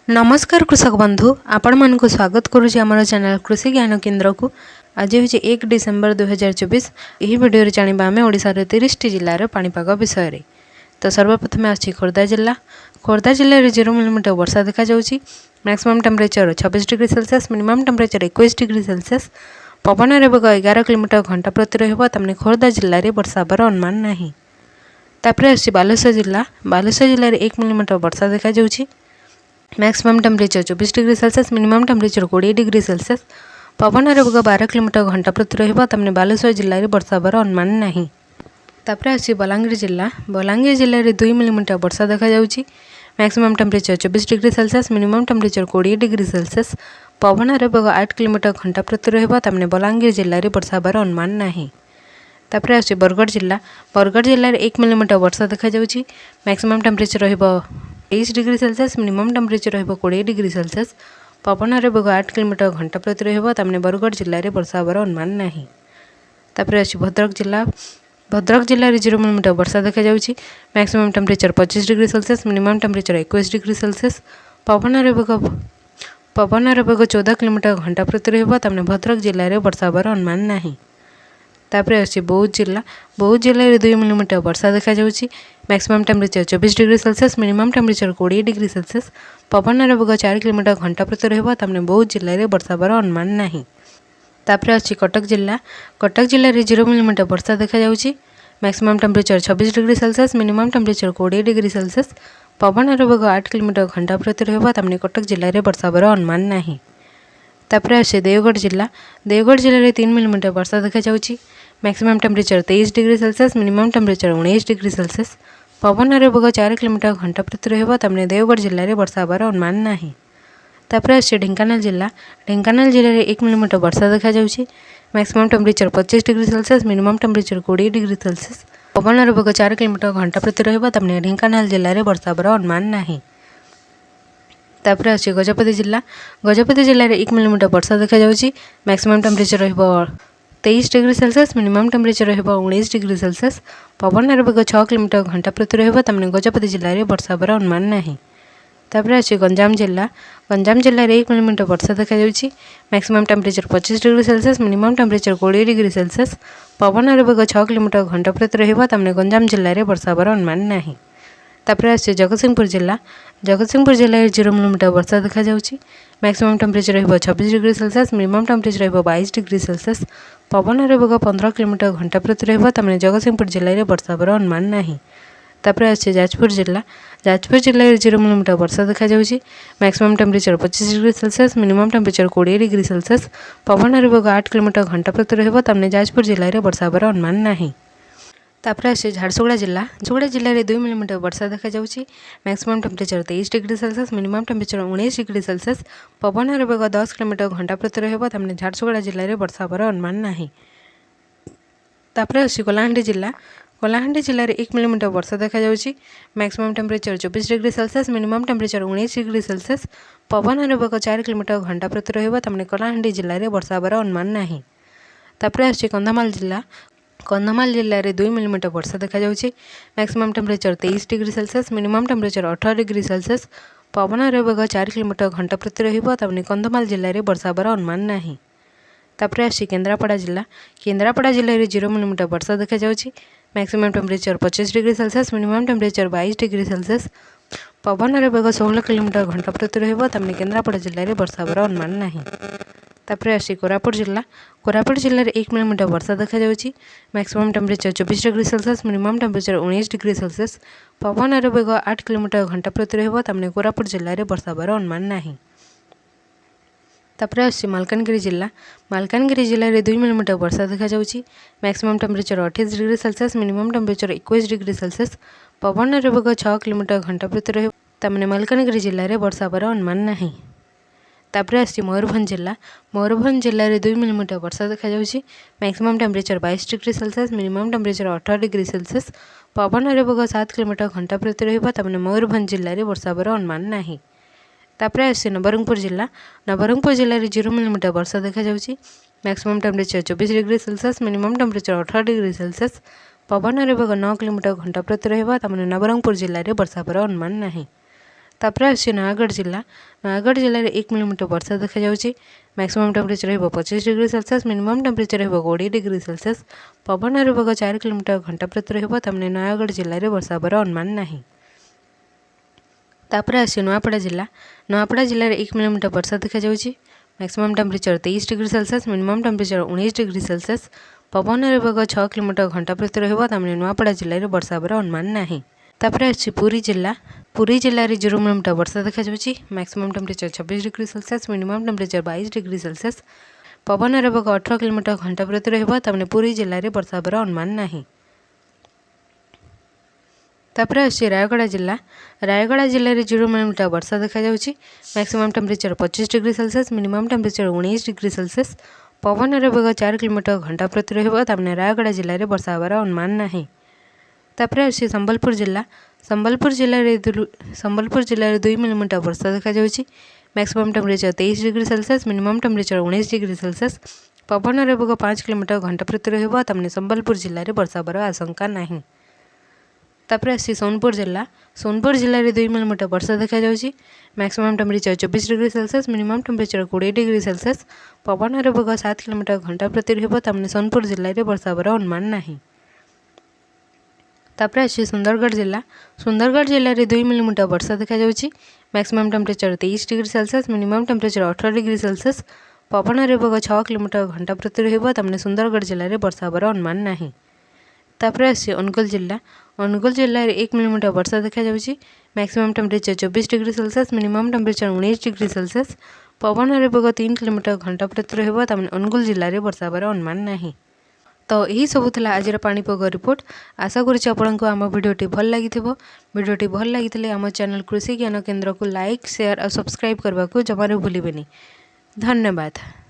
नमस्कार कृषक बंधु आपण मन को स्वागत करुच्ची आम चैनल कृषि ज्ञान केन्द्र को। आज हूँ 1 डिसेम्बर 2024। यही वीडियो जाना आम ओडार 30 जिलार पाणीपाग विषय। तो सर्वप्रथम आछि खोर्धा जिला। खोर्धा जिले में 0 मिलीमीटर वर्षा देखा जाउछि। Maximum temperature 26 degree Celsius, minimum temperature 21 degree Celsius. पवन बेग 11 किलोमीटर घंटा प्रति रहिबो। तमने खोर्धा जिले में वर्षा हेबार अनुमान नहीं। तापर आछि बालेश्वर जिला। बालेश्वर जिले में 1 मिलीमीटर वर्षा देखा जाउछि। Maximum temperature 24 degree Celsius, minimum temperature 20 degree Celsius. पवन बेग 12 किलोमीटर घंटा प्रति रहिबो। तमने बालेश्वर जिले में वर्षा हेबार अनुमान नहीं। तापर आछि बलांगीर जिला। बलांगीर जिले में 2 मिलीमीटर वर्षा देखा जाउछि। Maximum temperature 24 degree Celsius, minimum temperature 20 degree Celsius. पवन बेग 8 किलोमीटर घंटा प्रति रहिबो। तमने बलांगीर जिले में वर्षा हेबार अनुमान नहीं। तापर आछि बरगढ़ जिला। बरगढ़ जिले में 1 मिलीमीटर वर्षा देखा जाउछि। मैक्सिमम टेम्परेचर रहिबो 23 डिग्री सेल्सियस, मिनिमम टेम्परेचर रहिबो 20 डिग्री सेल्सियस। पवन बेग 8 किलोमीटर घंटा प्रति रहिबो। तमने बरगढ़ जिले में वर्षा हेबार अनुमान नहीं। तापर आछि भद्रक जिला। भद्रक जिले में 0 मिलीमीटर वर्षा देखा जाउछि। Maximum temperature 25 degree Celsius, minimum temperature 21 degree Celsius. पवन बेग 14 किलोमीटर घंटा प्रति रहिबो। तमने भद्रक जिले में वर्षा हेबार अनुमान नहीं। तापर आछि बौद्ध जिला। बौद्ध जिले में 2 मिलीमीटर वर्षा देखा जाउछि। Maximum temperature 24 degree Celsius, minimum temperature 20 degree Celsius. पवन बेग 4 किलोमीटर घंटा प्रति रहिबो। तमने बौद्ध जिले में वर्षा हेबार अनुमान नहीं। तापर आछि कटक जिला। कटक जिले में 0 मिलीमीटर वर्षा देखा जाउछि। Maximum temperature 26 degree Celsius, minimum temperature 20 degree Celsius. पवन बेग 8 किलोमीटर घंटा प्रति रहिबो। तमने कटक जिले में वर्षा हेबार अनुमान नहीं। तापर आछि देवगढ़ जिला। देवगढ़ जिले में 3 मिलीमीटर वर्षा देखा जाउछि। Maximum temperature 23 degree Celsius, minimum temperature 19 degree Celsius. पवन बेग 4 किलोमीटर घंटा प्रति रहिबो। तमने देवगढ़ जिले में वर्षा हेबार अनुमान नहीं। तापर आछि ढेंकानाल जिला। ढेंकानाल जिले में 1 मिलीमीटर वर्षा देखा जाउछि। Maximum temperature 25 degree Celsius, minimum temperature 20 degree Celsius. पवन बेग 4 किलोमीटर घंटा प्रति रहिबो। तमने ढेंकानाल जिले में वर्षा हेबार अनुमान नहीं। तापर आछि गजपति जिला। गजपति जिले में 1 मिलीमीटर वर्षा देखा जाउछि। मैक्सिमम टेम्परेचर रहिबो 23 डिग्री सेल्सियस, मिनिमम टेम्परेचर रहिबो 19 डिग्री सेल्सियस। पवन बेग 6 किलोमीटर घंटा प्रति रहिबो। तमने गजपति जिले में वर्षा हेबार अनुमान नहीं। तापर आछि गंजाम जिला। गंजाम जिले में 1 मिलीमीटर वर्षा देखा जाउछि। Maximum temperature 25 degree Celsius, minimum temperature 20 degree Celsius. पवन बेग 6 किलोमीटर घंटा प्रति रहिबो। तमने गंजाम जिले में वर्षा हेबार अनुमान नहीं। तापर आछि जगतसिंहपुर जिला। जगतसिंहपुर जिले में 0 मिलीमीटर वर्षा देखा जाउछि। मैक्सिमम टेम्परेचर रहिबो 26 डिग्री सेल्सियस, मिनिमम टेम्परेचर रहिबो 22 डिग्री सेल्सियस। पवन बेग 15 किलोमीटर घंटा प्रति रहिबो। तमने जगतसिंहपुर जिले में वर्षा हेबार अनुमान नहीं। तापर आछि जाजपुर जिला। जाजपुर जिले में 0 मिलीमीटर वर्षा देखा जाउछि। Maximum temperature 25 degree Celsius, minimum temperature 20 degree Celsius. पवन बेग 8 किलोमीटर घंटा प्रति रहिबो। तमने जाजपुर जिले में वर्षा हेबार अनुमान नहीं। तापर आछि झारसुगुड़ा जिला। झारसुगुड़ा जिले में 2 मिलीमीटर वर्षा देखा जाउछि। Maximum temperature 23 degree Celsius, minimum temperature 19 degree Celsius. पवन बेग 10 किलोमीटर घंटा प्रति रहिबो। तमने झारसुगुड़ा जिले में वर्षा हेबार अनुमान नहीं। तापर आछि कलाहांडी जिला। कलाहांडी जिले में 1 मिलीमीटर वर्षा देखा जाउछि। Maximum temperature 24 degree Celsius, minimum temperature 19 degree Celsius. पवन बेग 4 किलोमीटर घंटा प्रति रहिबो। तमने कलाहांडी जिले में वर्षा हेबार अनुमान नहीं। तापर आछि कंधमाल जिला। कंधमाल जिले में 2 मिलीमीटर वर्षा देखा जाउछि। Maximum temperature 23 degree Celsius, minimum temperature 18 degree Celsius. पवन बेग 4 किलोमीटर घंटा प्रति रहिबो। तमने कंधमाल जिले में वर्षा हेबार अनुमान नहीं। तापर आछि केन्द्रापड़ा जिला। केन्द्रापड़ा जिले में 0 मिलीमीटर वर्षा देखा जाउछि। Maximum temperature 25 degree Celsius, minimum temperature 22 degree Celsius. पवन बेग 16 किलोमीटर घंटा प्रति रहिबो। तमने केन्द्रापड़ा जिले में वर्षा हेबार अनुमान नहीं। तापर आछि कोरापुट जिला। कोरापुट जिले में 1 मिलीमीटर वर्षा देखा जाउछि। Maximum temperature 24 degree Celsius, minimum temperature 19 degree Celsius. पवन बेग 8 किलोमीटर घंटा प्रति रहिबो। तमने कोरापुट जिले में वर्षा हेबार अनुमान नहीं। तापर आछि मालकानगिरी जिला। मालकानगिरी जिले में 2 मिलीमीटर वर्षा देखा जाउछि। Maximum temperature 28 degree Celsius, minimum temperature 21 degree Celsius. पवन बेग 6 किलोमीटर घंटा प्रति रहिबो। तमने मालकानगिरी जिले में वर्षा हेबार अनुमान नहीं। तापर आछि मयूरभंज जिला। मयूरभंज जिले में 2 मिलीमीटर वर्षा देखा जाउछि। Maximum temperature 22 degree Celsius, minimum temperature 18 degree Celsius. पवन बेग 7 किलोमीटर घंटा प्रति रहिबो। तमने मयूरभंज जिले में वर्षा हेबार अनुमान नहीं। तापर आछि नवरंगपुर जिला। नवरंगपुर जिले में 0 मिलीमीटर वर्षा देखा जाउछि। Maximum temperature 24 degree Celsius, minimum temperature 18 degree Celsius. पवन बेग 9 किलोमीटर घंटा प्रति रहिबो। तमने नवरंगपुर जिले में वर्षा हेबार अनुमान नहीं। तापर आसी नयागढ़ जिले में 1 मिलीमीटर वर्षा देखा जाउची। मैक्सिमम टेम्परेचर रहिबो 25 डिग्री सेल्सियस, मिनिमम टेम्परेचर रहिबो 20 डिग्री सेल्सियस। पवन बेग 4 किलोमीटर घंटा प्रति रहिबो, तमने नयागढ़ जिले में वर्षा हेबार अनुमान नहीं। तापर आसी नुआपड़ा जिले में 1 मिलीमीटर वर्षा देखा जाउची। Maximum temperature 23 degree Celsius, minimum temperature 19 degree Celsius. पवन बेग 6 किलोमीटर घंटा प्रति रहिबो, तमने नुआपड़ा जिले में वर्षा हेबार अनुमान नहीं। तापर आसी पुरी जिले में 0 मिलीमीटर वर्षा देखा जाउची। Maximum temperature 26 degree Celsius, minimum temperature 22 degree Celsius. पवन बेग 18 किलोमीटर घंटा प्रति रहिबो, तमने पुरी जिले में वर्षा हेबार अनुमान नहीं। तापर आसी रायगड़ा जिले में 0 मिलीमीटर वर्षा देखा जाउची। Maximum temperature 25 degree Celsius, minimum temperature 19 degree Celsius. पवन बेग 4 किलोमीटर घंटा प्रति रहिबो, तमने रायगड़ा जिले में वर्षा हेबार अनुमान नहीं। तापर आसी संबलपुर जिले में 2 मिलीमीटर वर्षा देखा जाउची। Maximum temperature 23 degree Celsius, minimum temperature 19 degree Celsius. पवन बेग 5 किलोमीटर घंटा प्रति रहिबो, तमने संबलपुर जिले में वर्षा हेबार आशंका नहीं। तापर आसी सोनपुर जिले में 2 मिलीमीटर वर्षा देखा जाउची। Maximum temperature 24 degree Celsius, minimum temperature 20 degree Celsius. पवन बेग 7 किलोमीटर घंटा प्रति रहिबो, तमने सोनपुर जिले में वर्षा हेबार अनुमान नहीं। तापर आसी सुंदरगढ़ जिले में 2 मिलीमीटर वर्षा देखा जाउची। Maximum temperature 23 degree Celsius, minimum temperature 18 degree Celsius. पवन बेग 6 किलोमीटर घंटा प्रति रहिबो, तमने सुंदरगढ़ जिले में वर्षा हेबार अनुमान नहीं। तापर आसी अनुगुल जिले में 1 मिलीमीटर वर्षा देखा जाउची। Maximum temperature 24 degree Celsius, minimum temperature 19 degree Celsius. पवन बेग 3 किलोमीटर घंटा प्रति रहिबो, तमने अनुगुल जिले में वर्षा हेबार अनुमान नहीं। तो यही सब था आज पाणीपाग रिपोर्ट। आशा करुँच आपको आम भिडियोटी भल लगी। भिडियोटी भल लगी आम चैनल कृषि ज्ञान केन्द्र को लाइक, शेयर और सब्सक्राइब करने को जमार भूलें। धन्यवाद।